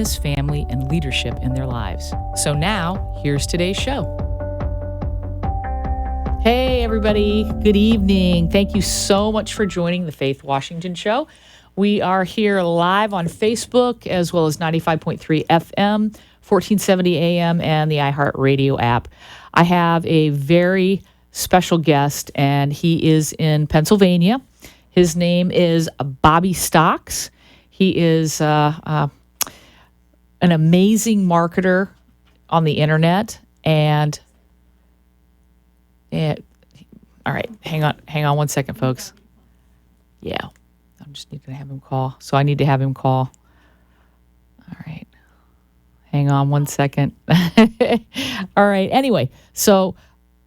family, and leadership in their lives. So now, here's today's show. Hey, everybody. Good evening. Thank you so much for joining the Faith Washington Show. We are here live on Facebook as well as 95.3 FM, 1470 AM, and the iHeartRadio app. I have a very special guest, and he is in Pennsylvania. His name is Bobby Stocks. He is an amazing marketer on the internet, and all right, hang on 1 second, folks. Yeah, I'm just need to have him call. So I need to have him call. All right, hang on 1 second. All right. Anyway, so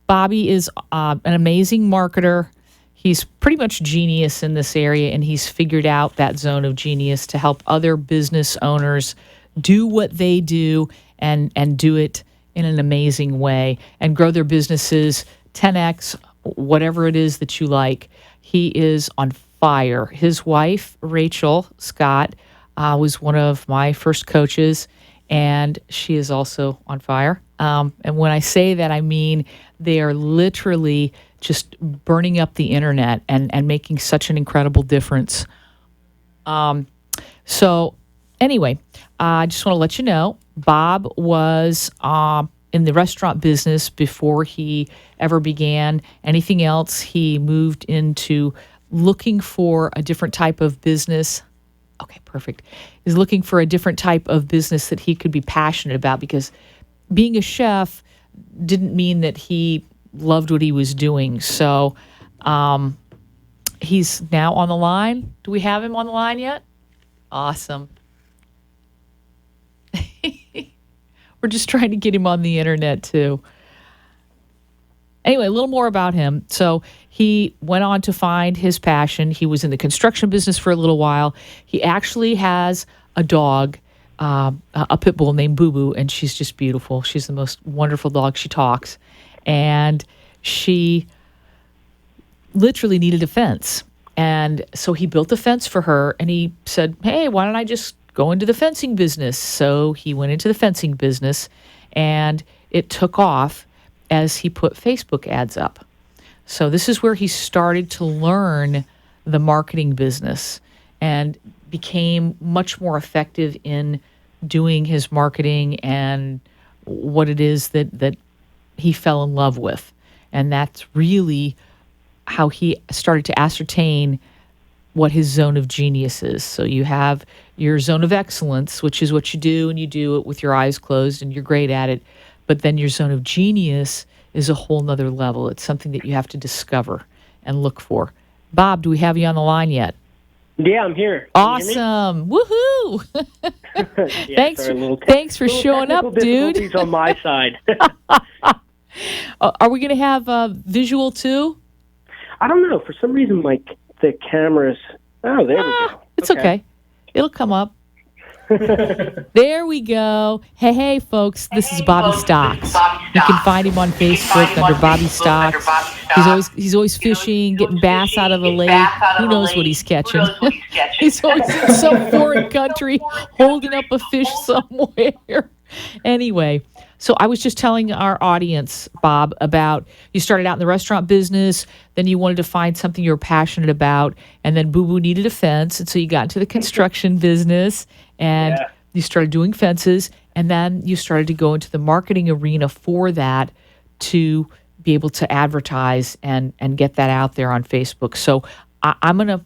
Bobby is an amazing marketer. He's pretty much genius in this area, and he's figured out that zone of genius to help other business owners do what they do and do it in an amazing way and grow their businesses 10x, whatever it is that you like. He is on fire. His wife, Rachel Scott, was one of my first coaches, and she is also on fire. And when I say that, I mean they are literally just burning up the internet and making such an incredible difference. So anyway, I just want to let you know, Bob was in the restaurant business before he ever began anything else. He moved into looking for a different type of business. Okay, perfect. He's looking for a different type of business that he could be passionate about, because being a chef didn't mean that he loved what he was doing. So he's now on the line. Do we have him on the line yet? Awesome. We're just trying to get him on the internet too. Anyway, a little more about him. So he went on to find his passion. He was in the construction business for a little while. He actually has a dog, a pit bull named Boo Boo, and she's just beautiful. She's the most wonderful dog. She talks. And she literally needed a fence. And so he built a fence for her, and he said, hey, why don't I just go into the fencing business? So he went into the fencing business, and it took off as he put Facebook ads up. So this is where he started to learn the marketing business and became much more effective in doing his marketing and what it is that he fell in love with. And that's really how he started to ascertain what his zone of genius is. So you have your zone of excellence, which is what you do, and you do it with your eyes closed, and you're great at it. But then your zone of genius is a whole nother level. It's something that you have to discover and look for. Bob, do we have you on the line yet? Yeah, I'm here. Awesome. Woohoo. Yeah, thanks for showing up, dude. On my side. Are we going to have visual too? I don't know. For some reason, like the cameras. Oh, there we go. It's okay. It'll come up. There we go. Hey, folks. This is Bobby Stocks. You can find him on Facebook under Bobby Stocks. He's always fishing, getting bass out of the lake. Who knows what he's catching? He's always in some foreign country holding up a fish somewhere. Anyway, so I was just telling our audience, Bob, about you started out in the restaurant business, then you wanted to find something you were passionate about, and then Boo Boo needed a fence, and so you got into the construction business, and you started doing fences, and then you started to go into the marketing arena for that to be able to advertise and get that out there on Facebook. So I'm going to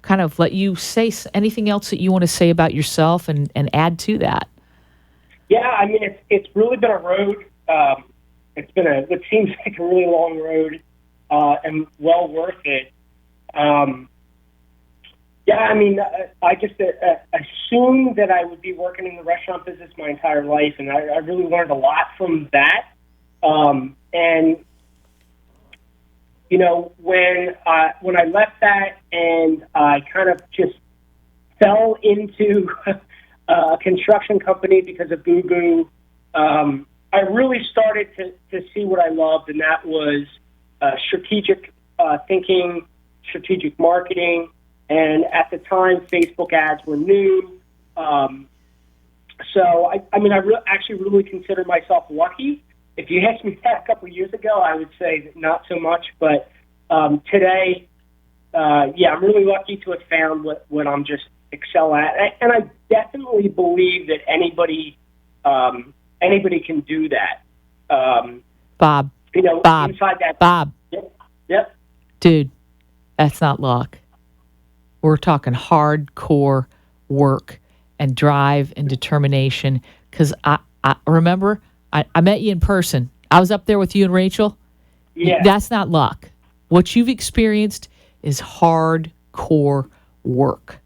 kind of let you say anything else that you want to say about yourself and add to that. Yeah, I mean, it's really been a road. It seems like a really long road, and well worth it. Yeah, I mean, I just assumed that I would be working in the restaurant business my entire life, and I really learned a lot from that. And you know, when I left that and I kind of just fell into a construction company because of Boo Boo, I really started to see what I loved, and that was strategic thinking, strategic marketing. And at the time, Facebook ads were new. So, actually really consider myself lucky. If you asked me that a couple of years ago, I would say that not so much. But today, I'm really lucky to have found what I'm just excel at. And I definitely believe that anybody can do that. Bob, Inside that. Bob, Yep. dude, that's not luck. We're talking hardcore work and drive and determination. Because I remember I met you in person. I was up there with you and Rachel. Yeah. That's not luck. What you've experienced is hardcore work.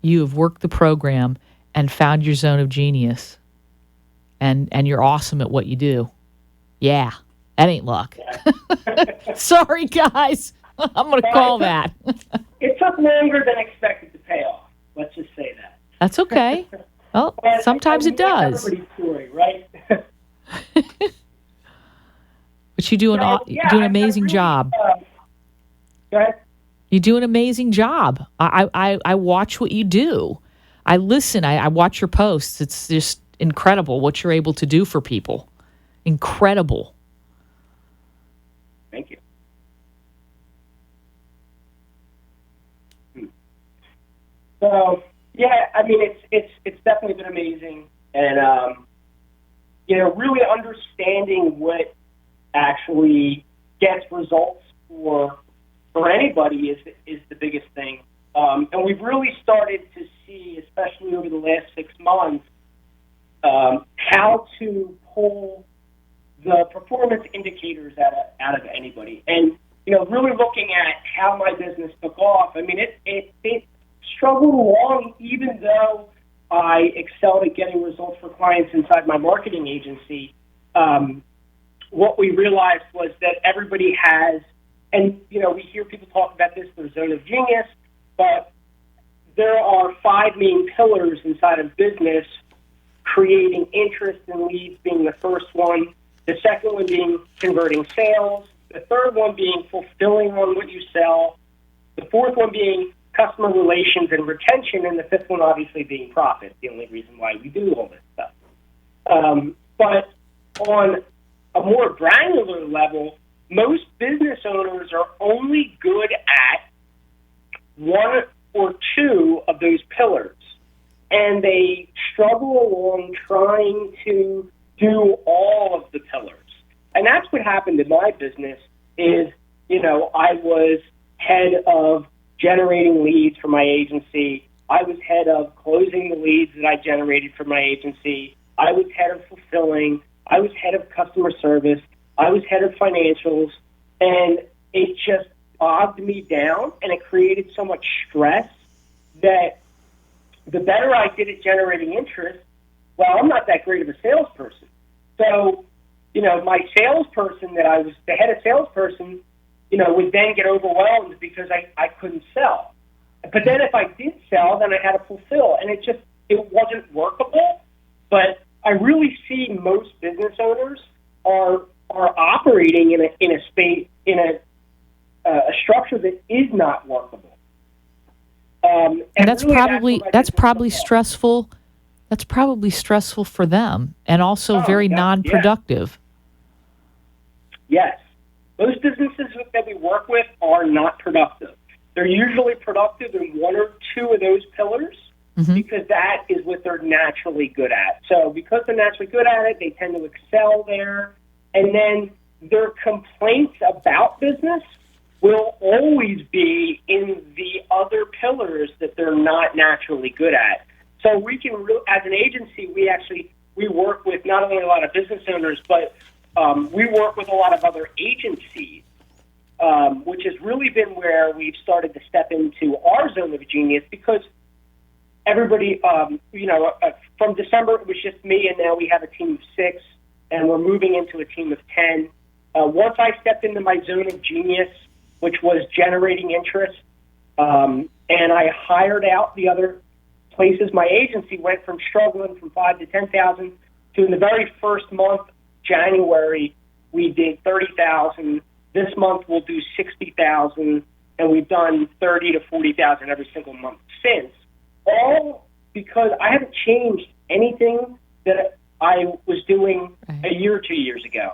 You have worked the program and found your zone of genius. And you're awesome at what you do. Yeah, that ain't luck. Sorry, guys. I'm going to call that. It took longer than expected to pay off. Let's just say that. That's okay. Well, sometimes it does. Everybody's story, right? But you do an amazing job. Go ahead. You do an amazing job. I watch what you do. I listen. I watch your posts. It's just incredible what you're able to do for people. Incredible. Thank you. So it's definitely been amazing, and really understanding what actually gets results for anybody is the biggest thing. And we've really started to see, especially over the last 6 months, how to pull the performance indicators out of anybody. And, really looking at how my business took off, it struggled along even though I excelled at getting results for clients inside my marketing agency. What we realized was that everybody has, and, we hear people talk about this, their zone of genius, but there are 5 main pillars inside of business, creating interest and leads being the first one, the second one being converting sales, the third one being fulfilling on what you sell, the fourth one being customer relations and retention, and the fifth one obviously being profit, the only reason why we do all this stuff. But on a more granular level, most business owners are only good at 1 or 2 of those pillars, and they struggle along trying to do all of the pillars. And that's what happened in my business is, I was head of generating leads for my agency. I was head of closing the leads that I generated for my agency. I was head of fulfilling. I was head of customer service. I was head of financials. And it just bogged me down, and it created so much stress that the better I did at generating interest, well, I'm not that great of a salesperson. So, my salesperson that I was the head of salesperson, would then get overwhelmed because I couldn't sell. But then if I did sell, then I had to fulfill, and it wasn't workable. But I really see most business owners are operating in a space, in a structure that is not workable. And that's really probably stressful. That's probably stressful for them, and also very non-productive. Yes. Most businesses that we work with are not productive. They're usually productive in 1 or 2 of those pillars because that is what they're naturally good at. So because they're naturally good at it, they tend to excel there. And then their complaints about business will always be in the other pillars that they're not naturally good at. So we can, as an agency, we work with not only a lot of business owners, but we work with a lot of other agencies, which has really been where we've started to step into our zone of genius because everybody, from December it was just me, and now we have a team of 6, and we're moving into a team of 10. Once I stepped into my zone of genius, which was generating interest, and I hired out the other places, my agency went from struggling from 5 to 10,000 to in the very first month, January, we did 30,000. This month we'll do 60,000, and we've done 30 to 40,000 every single month since. All because I haven't changed anything that I was doing Right. a year or 2 years ago.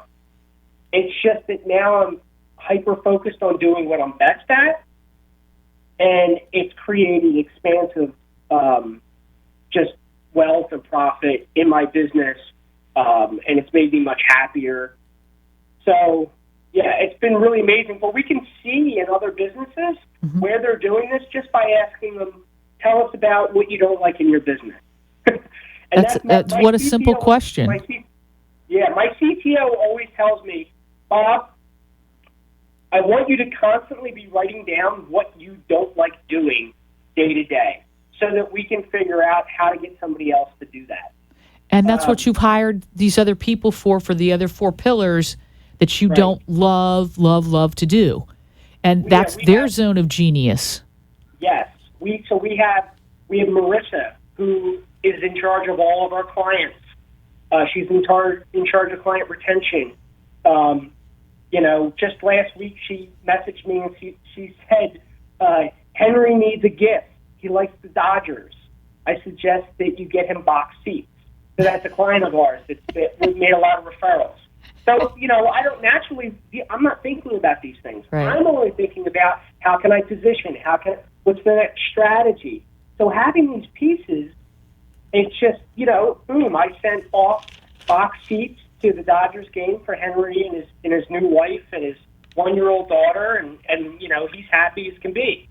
It's just that now I'm hyper focused on doing what I'm best at, and it's creating expansive just wealth and profit in my business, and it's made me much happier. So, yeah, it's been really amazing. But we can see in other businesses where they're doing this just by asking them, tell us about what you don't like in your business. And That's my what a simple CTO question. My CTO always tells me, Bob, I want you to constantly be writing down what you don't like doing day to day so that we can figure out how to get somebody else to do that. And that's what you've hired these other people for the other 4 pillars that you Right. don't love to do. And Yeah, that's we their have- zone of genius. Yes, we have Marissa, who is in charge of all of our clients. She's in charge of client retention. Just last week she messaged me and she said, Henry needs a gift. He likes the Dodgers. I suggest that you get him box seats. So that's a client of ours that we made a lot of referrals. So, I don't naturally, I'm not thinking about these things. Right. I'm only thinking about how can I position, what's the next strategy. So having these pieces, it's just, boom, I sent off box seats to the Dodgers game for Henry and his new wife and his 1-year-old daughter, and he's happy as can be.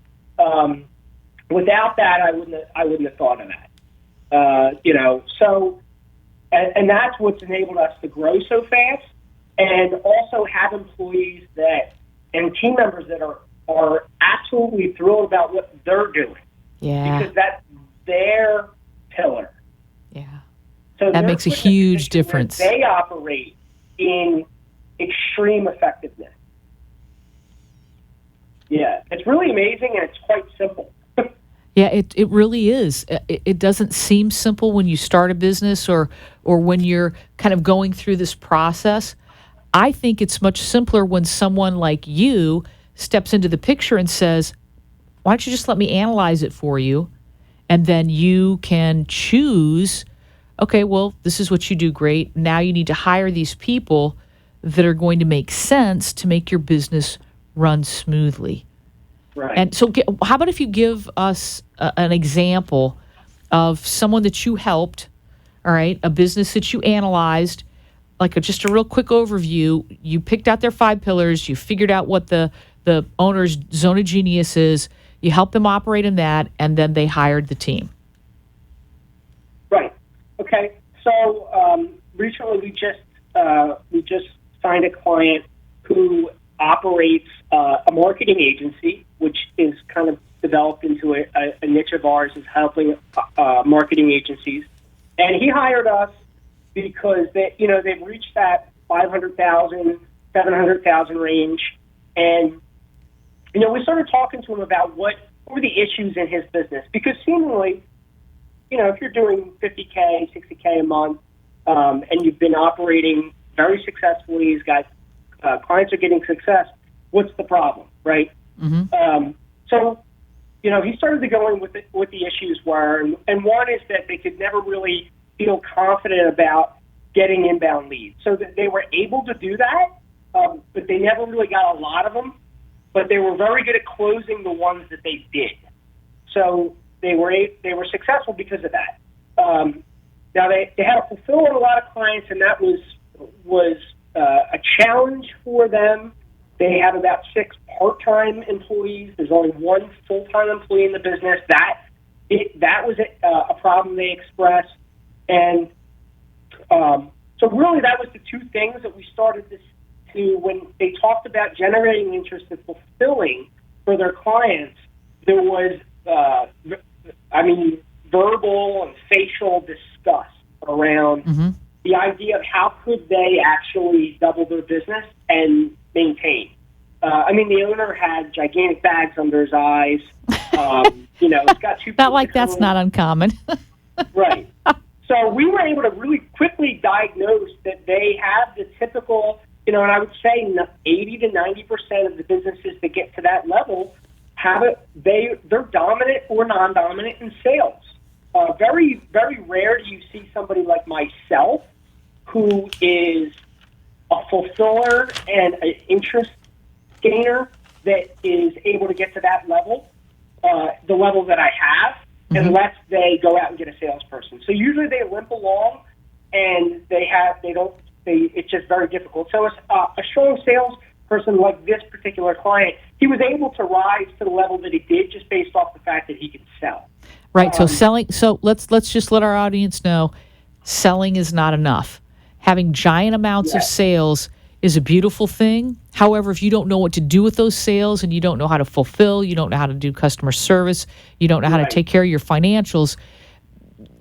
Without that, I wouldn't have thought of that. So, and that's what's enabled us to grow so fast, and also have employees and team members that are absolutely thrilled about what they're doing. Yeah. Because that's their pillar. Yeah. So That they're makes a put in huge position where difference. They operate in extreme effectiveness. Yeah, it's really amazing, and it's quite simple. Yeah, it really is. It doesn't seem simple when you start a business or when you're kind of going through this process. I think it's much simpler when someone like you steps into the picture and says, why don't you just let me analyze it for you? And then you can choose, okay, well, this is what you do great. Now you need to hire these people that are going to make sense to make your business run smoothly. Right. And so, how about if you give us an example of someone that you helped, all right, a business that you analyzed, like just a real quick overview. You picked out their 5 pillars. You figured out what the owner's zone of genius is. You helped them operate in that, and then they hired the team. Right. Okay. So recently we just signed a client who operates a marketing agency, which is kind of developed into a niche of ours, is helping marketing agencies. And he hired us because they've reached that 500,000, 700,000 range, and we started talking to him about what were the issues in his business, because seemingly, if you're doing 50K, 60K a month, and you've been operating very successfully, he's got clients are getting success, what's the problem, right? Mm-hmm. So, he started to go in with what the issues were, and one is that they could never really feel confident about getting inbound leads. So that they were able to do that, but they never really got a lot of them, but they were very good at closing the ones that they did. So they were successful because of that. Now they had to fulfill a lot of clients, and that was a challenge for them. They have about 6 part-time employees. There's only 1 full-time employee in the business. That was a problem they expressed, and so really that was the 2 things that we started to when they talked about generating interest and fulfilling for their clients. There was, verbal and facial disgust around the idea of how could they actually double their business and maintain. The owner had gigantic bags under his eyes. It's got 2. Not like that's not uncommon. Right. So we were able to really quickly diagnose that they have the typical, and I would say 80 to 90% of the businesses that get to that level they're dominant or non-dominant in sales. very, very rare do you see somebody like myself who is a fulfiller and an interest gainer that is able to get to that level, the level that I have, unless they go out and get a salesperson. So usually they limp along, and it's just very difficult. So a strong salesperson like this particular client, he was able to rise to the level that he did just based off the fact that he could sell. Right. So selling. So let's just let our audience know, selling is not enough. Having giant amounts of sales is a beautiful thing. However, if you don't know what to do with those sales and you don't know how to fulfill, you don't know how to do customer service, you don't know how to take care of your financials,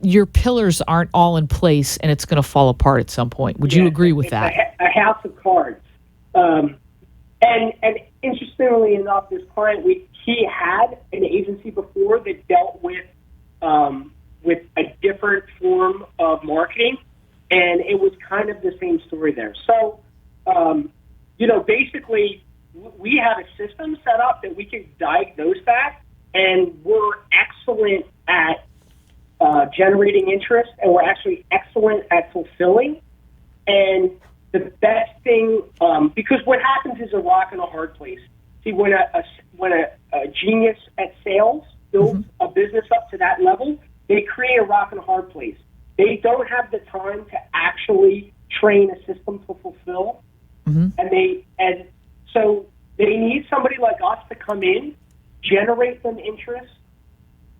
your pillars aren't all in place, and it's going to fall apart at some point. Would you agree with that? A house of cards. And interestingly enough, this client, he had an agency before that dealt with a different form of marketing, and it was kind of the same story there. So, basically, we have a system set up that we can diagnose that, and we're excellent at generating interest, and we're actually excellent at fulfilling. And the best thing, because what happens is a rock and a hard place. See, when a genius at sales builds a business up to that level, they create a rock and a hard place. They don't have the time to actually train a system to fulfill, and so they need somebody like us to come in, generate them interest,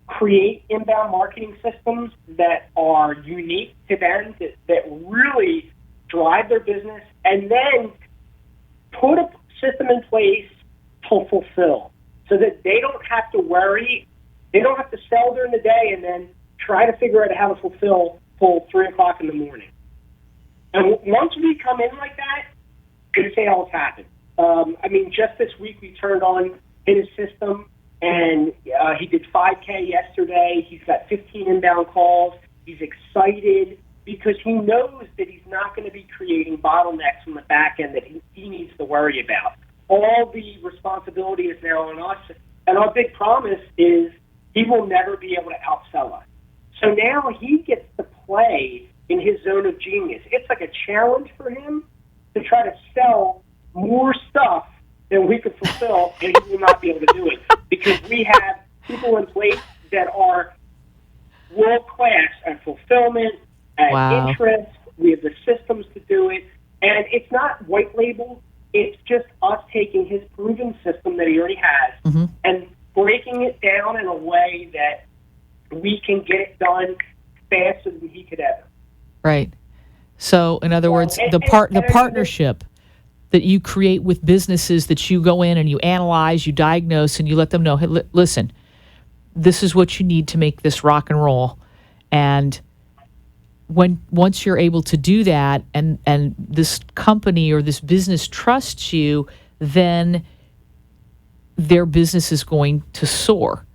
create inbound marketing systems that are unique to them, that really drive their business, and then put a system in place to fulfill so that they don't have to worry. They don't have to sell during the day and then try to figure out how to fulfill till 3 o'clock in the morning. And once we come in like that, good sales happen. Just this week we turned on his system, and he did 5K yesterday. He's got 15 inbound calls. He's excited because he knows that he's not going to be creating bottlenecks on the back end that he needs to worry about. All the responsibility is now on us, and our big promise is he will never be able to outsell us. So now he gets to play in his zone of genius. It's like a challenge for him to try to sell more stuff than we could fulfill, and he will not be able to do it because we have people in place that are world-class at fulfillment, at interest. We have the systems to do it, and it's not white label. It's just us taking his proven system that he already has and breaking it down in a way that we can get it done faster than he could ever. Right. So, in other words, the partnership that you create with businesses, that you go in and you analyze, you diagnose, and you let them know, hey, listen, this is what you need to make this rock and roll. And once you're able to do that, and this company or this business trusts you, then their business is going to soar.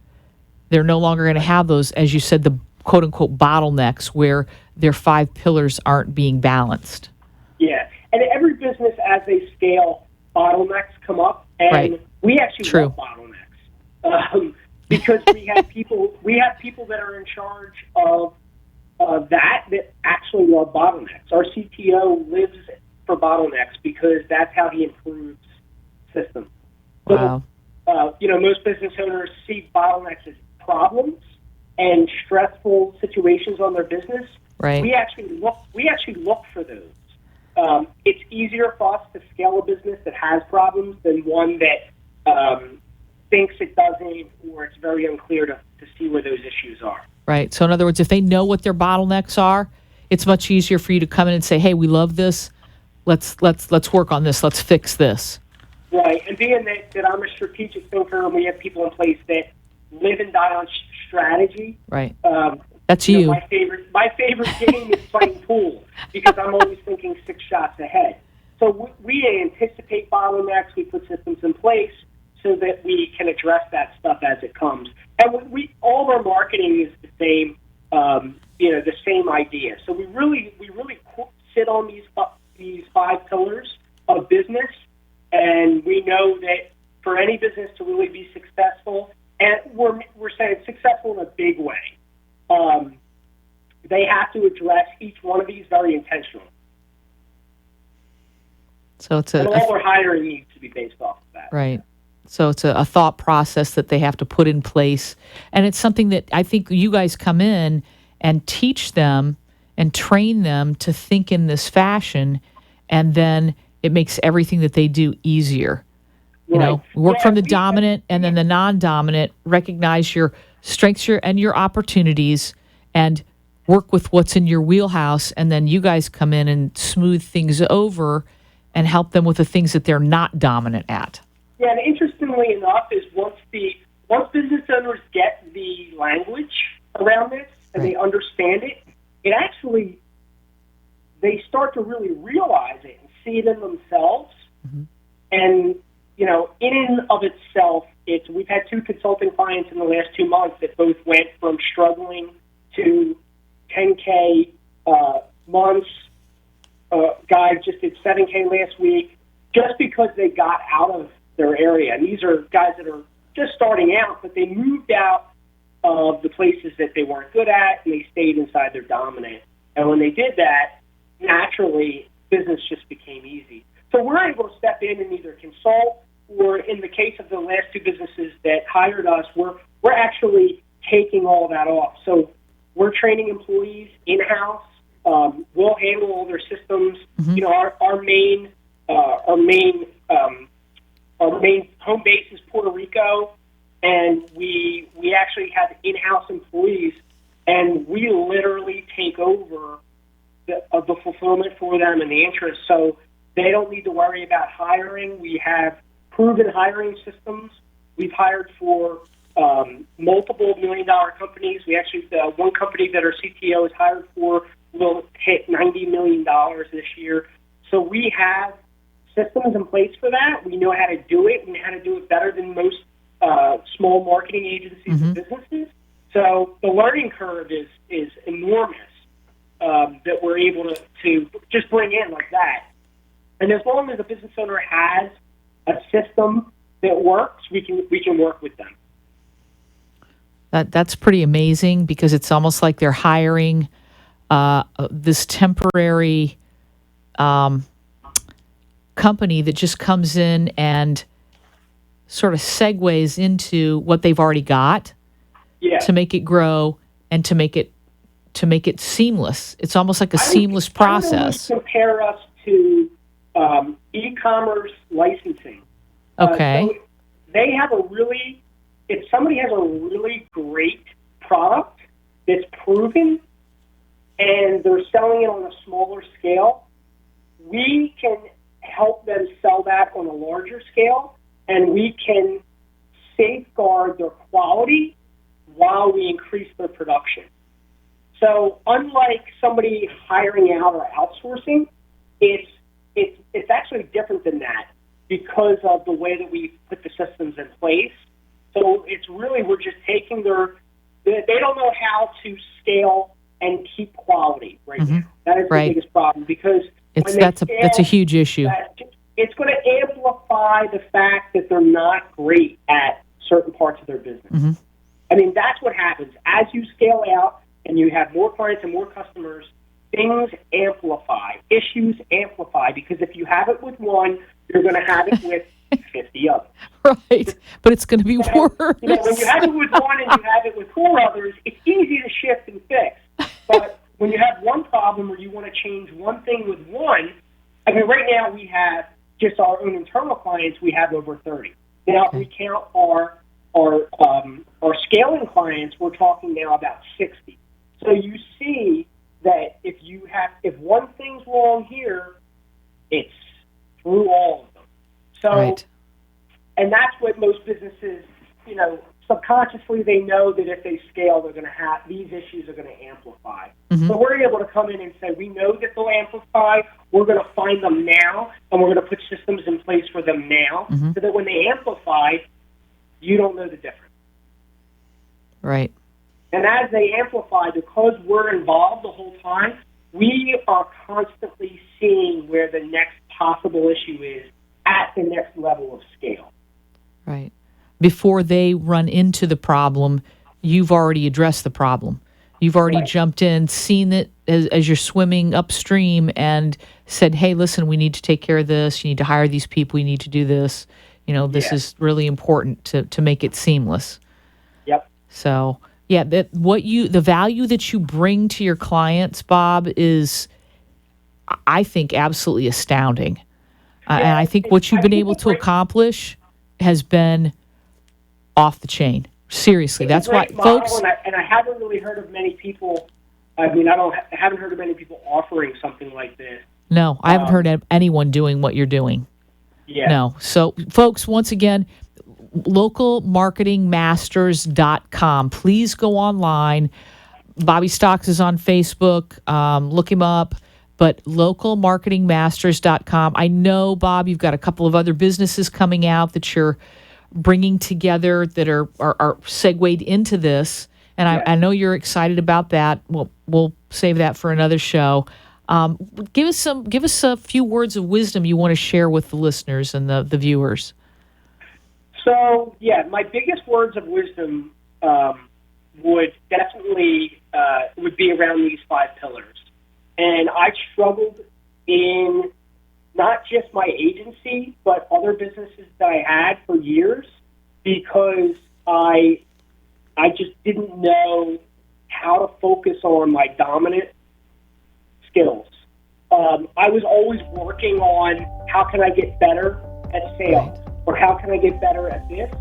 They're no longer going to have those, as you said, the quote unquote bottlenecks where their 5 pillars aren't being balanced. Yeah. And every business, as they scale, bottlenecks come up, and we actually love bottlenecks because we have people that are in charge of that actually love bottlenecks. Our CTO lives for bottlenecks because that's how he improves systems. Wow. So, most business owners see bottlenecks as problems and stressful situations on their business. Right. We actually look for those. It's easier for us to scale a business that has problems than one that thinks it doesn't, or it's very unclear to see where those issues are. Right. So in other words, if they know what their bottlenecks are, it's much easier for you to come in and say, hey, we love this. Let's work on this. Let's fix this. Right. And being that I'm a strategic thinker and we have people in place that live and die on strategy. Right. That's you. My favorite game is playing pool because I'm always thinking 6 shots ahead. So we anticipate bottlenecks. We put systems in place so that we can address that stuff as it comes. And all of our marketing is the same, the same idea. So we really sit on these 5 pillars of business, and we know that for any business to really be successful, and we're saying successful in a big way. very intentional. So it's And all their hiring needs to be based off of that. right. So it's a thought process that they have to put in place. And it's something that I think you guys come in and teach them and train them to think in this fashion. And then it makes everything that they do easier. You know, work from the dominant and then the non-dominant, recognize your strengths and your opportunities and work with what's in your wheelhouse. And then you guys come in and smooth things over and help them with the things that they're not dominant at. Yeah, and interestingly enough, is once business owners get the language around this and they understand it, it actually, they start to really realize it and see it in themselves. Mm-hmm. And, you know, in and of itself, we've had 2 consulting clients in the last 2 months that both went from struggling to 10K months. Guy just did 7K last week just because they got out of their area. And these are guys that are just starting out, but they moved out of the places that they weren't good at, and they stayed inside their dominant. And when they did that, naturally, business just became easy. So we're able to step in and either consult, or in the case of the last 2 businesses that hired us, we're actually taking all that off. So we're training employees in-house. We'll handle all their systems. Mm-hmm. You know, our main home base is Puerto Rico, and we actually have in-house employees, and we literally take over the fulfillment for them and the interest. So they don't need to worry about hiring. We have proven hiring systems. We've hired for multiple million-dollar companies. We actually, one company that our CTO has hired for will hit $90 million this year. So we have systems in place for that. We know how to do it. We know how to do it better than most small marketing agencies mm-hmm. and businesses. So the learning curve is enormous that we're able to just bring in like that. And as long as a business owner has a system that works, we can work with them. That's pretty amazing, because it's almost like they're hiring this temporary company that just comes in and sort of segues into what they've already got to make it grow and to make it seamless. It's almost like a seamless process. I would compare us to e-commerce licensing. Okay. So they have if somebody has a really great product that's proven and they're selling it on a smaller scale, we can help them sell that on a larger scale, and we can safeguard their quality while we increase their production. So unlike somebody hiring out or outsourcing, it's actually different than that because of the way that we put the systems in place. So it's really, we're just taking they don't know how to scale and keep quality right mm-hmm. now. That is the biggest problem, because that's a huge issue. It's going to amplify the fact that they're not great at certain parts of their business. Mm-hmm. I mean, that's what happens. As you scale out and you have more clients and more customers, things amplify, issues amplify, because if you have it with one, you're going to have it with 50 others. Right, but it's going to be worse. You know, when you have it with one and you have it with 4 others, it's easy to shift and fix. But when you have one problem or you want to change one thing with one, I mean, right now we have just our own internal clients, we have over 30. Now, if we count our scaling clients, we're talking now about 60. So you see that if one thing's wrong here, it's through all of them. So, right. And that's what most businesses, you know, subconsciously they know that if they scale, they're going to have these issues are going to amplify. Mm-hmm. So we're able to come in and say, we know that they'll amplify. We're going to find them now, and we're going to put systems in place for them now, mm-hmm. so that when they amplify, you don't know the difference. Right. And as they amplify, because we're involved the whole time, we are constantly seeing where the next possible issue is at the next level of scale. Right. Before they run into the problem, you've already addressed the problem. You've already Right. jumped in, seen it as you're swimming upstream and said, hey, listen, we need to take care of this. You need to hire these people. You need to do this. This Yeah. is really important to make it seamless. Yep. So, yeah, the value that you bring to your clients, Bob, is, I think, absolutely astounding. And I think what you've been able to accomplish has been off the chain. Seriously, It's a that's why, great model, folks. and I haven't really heard of many people. I haven't heard of many people offering something like this. No, I haven't heard of anyone doing what you're doing. Yeah. No. So, folks, once again, localmarketingmasters.com. Please go online. Bobby Stocks is on Facebook. Look him up. But localmarketingmasters.com. I know, Bob, you've got a couple of other businesses coming out that you're bringing together that are segued into this. And I know you're excited about that. We'll save that for another show. Give us a few words of wisdom you want to share with the listeners and the viewers. So, yeah, my biggest words of wisdom would definitely would be around these 5 pillars. And I struggled in not just my agency, but other businesses that I had for years because I just didn't know how to focus on my dominant skills. I was always working on how can I get better at sales or how can I get better at this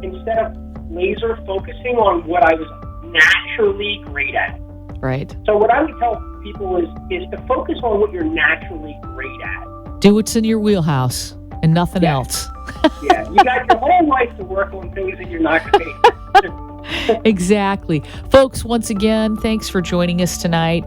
instead of laser focusing on what I was naturally great at. Right. So what I would tell people is to focus on what you're naturally great at. Do what's in your wheelhouse and nothing else. Yeah, you got your whole life to work on things that you're not great at. Exactly. Folks, once again, thanks for joining us tonight.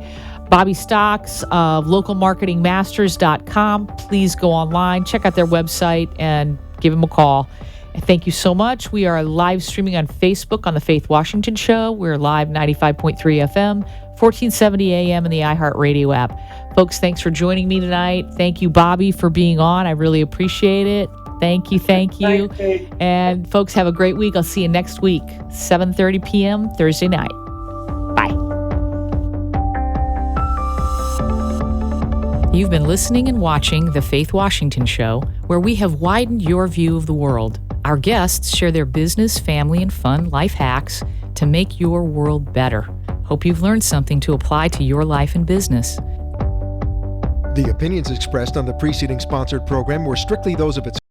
Bobby Stocks of localmarketingmasters.com. Please go online, check out their website, and give them a call. And thank you so much. We are live streaming on Facebook on The Faith Washington Show. We're live 95.3 FM, 1470 AM, in the iHeartRadio app. Folks, thanks for joining me tonight. Thank you, Bobby, for being on. I really appreciate it. Thank you. Thanks, Dave. And folks, have a great week. I'll see you next week, 7:30 p.m. Thursday night. Bye. You've been listening and watching The Faith Washington Show, where we have widened your view of the world. Our guests share their business, family, and fun life hacks to make your world better. Hope you've learned something to apply to your life and business. The opinions expressed on the preceding sponsored program were strictly those of its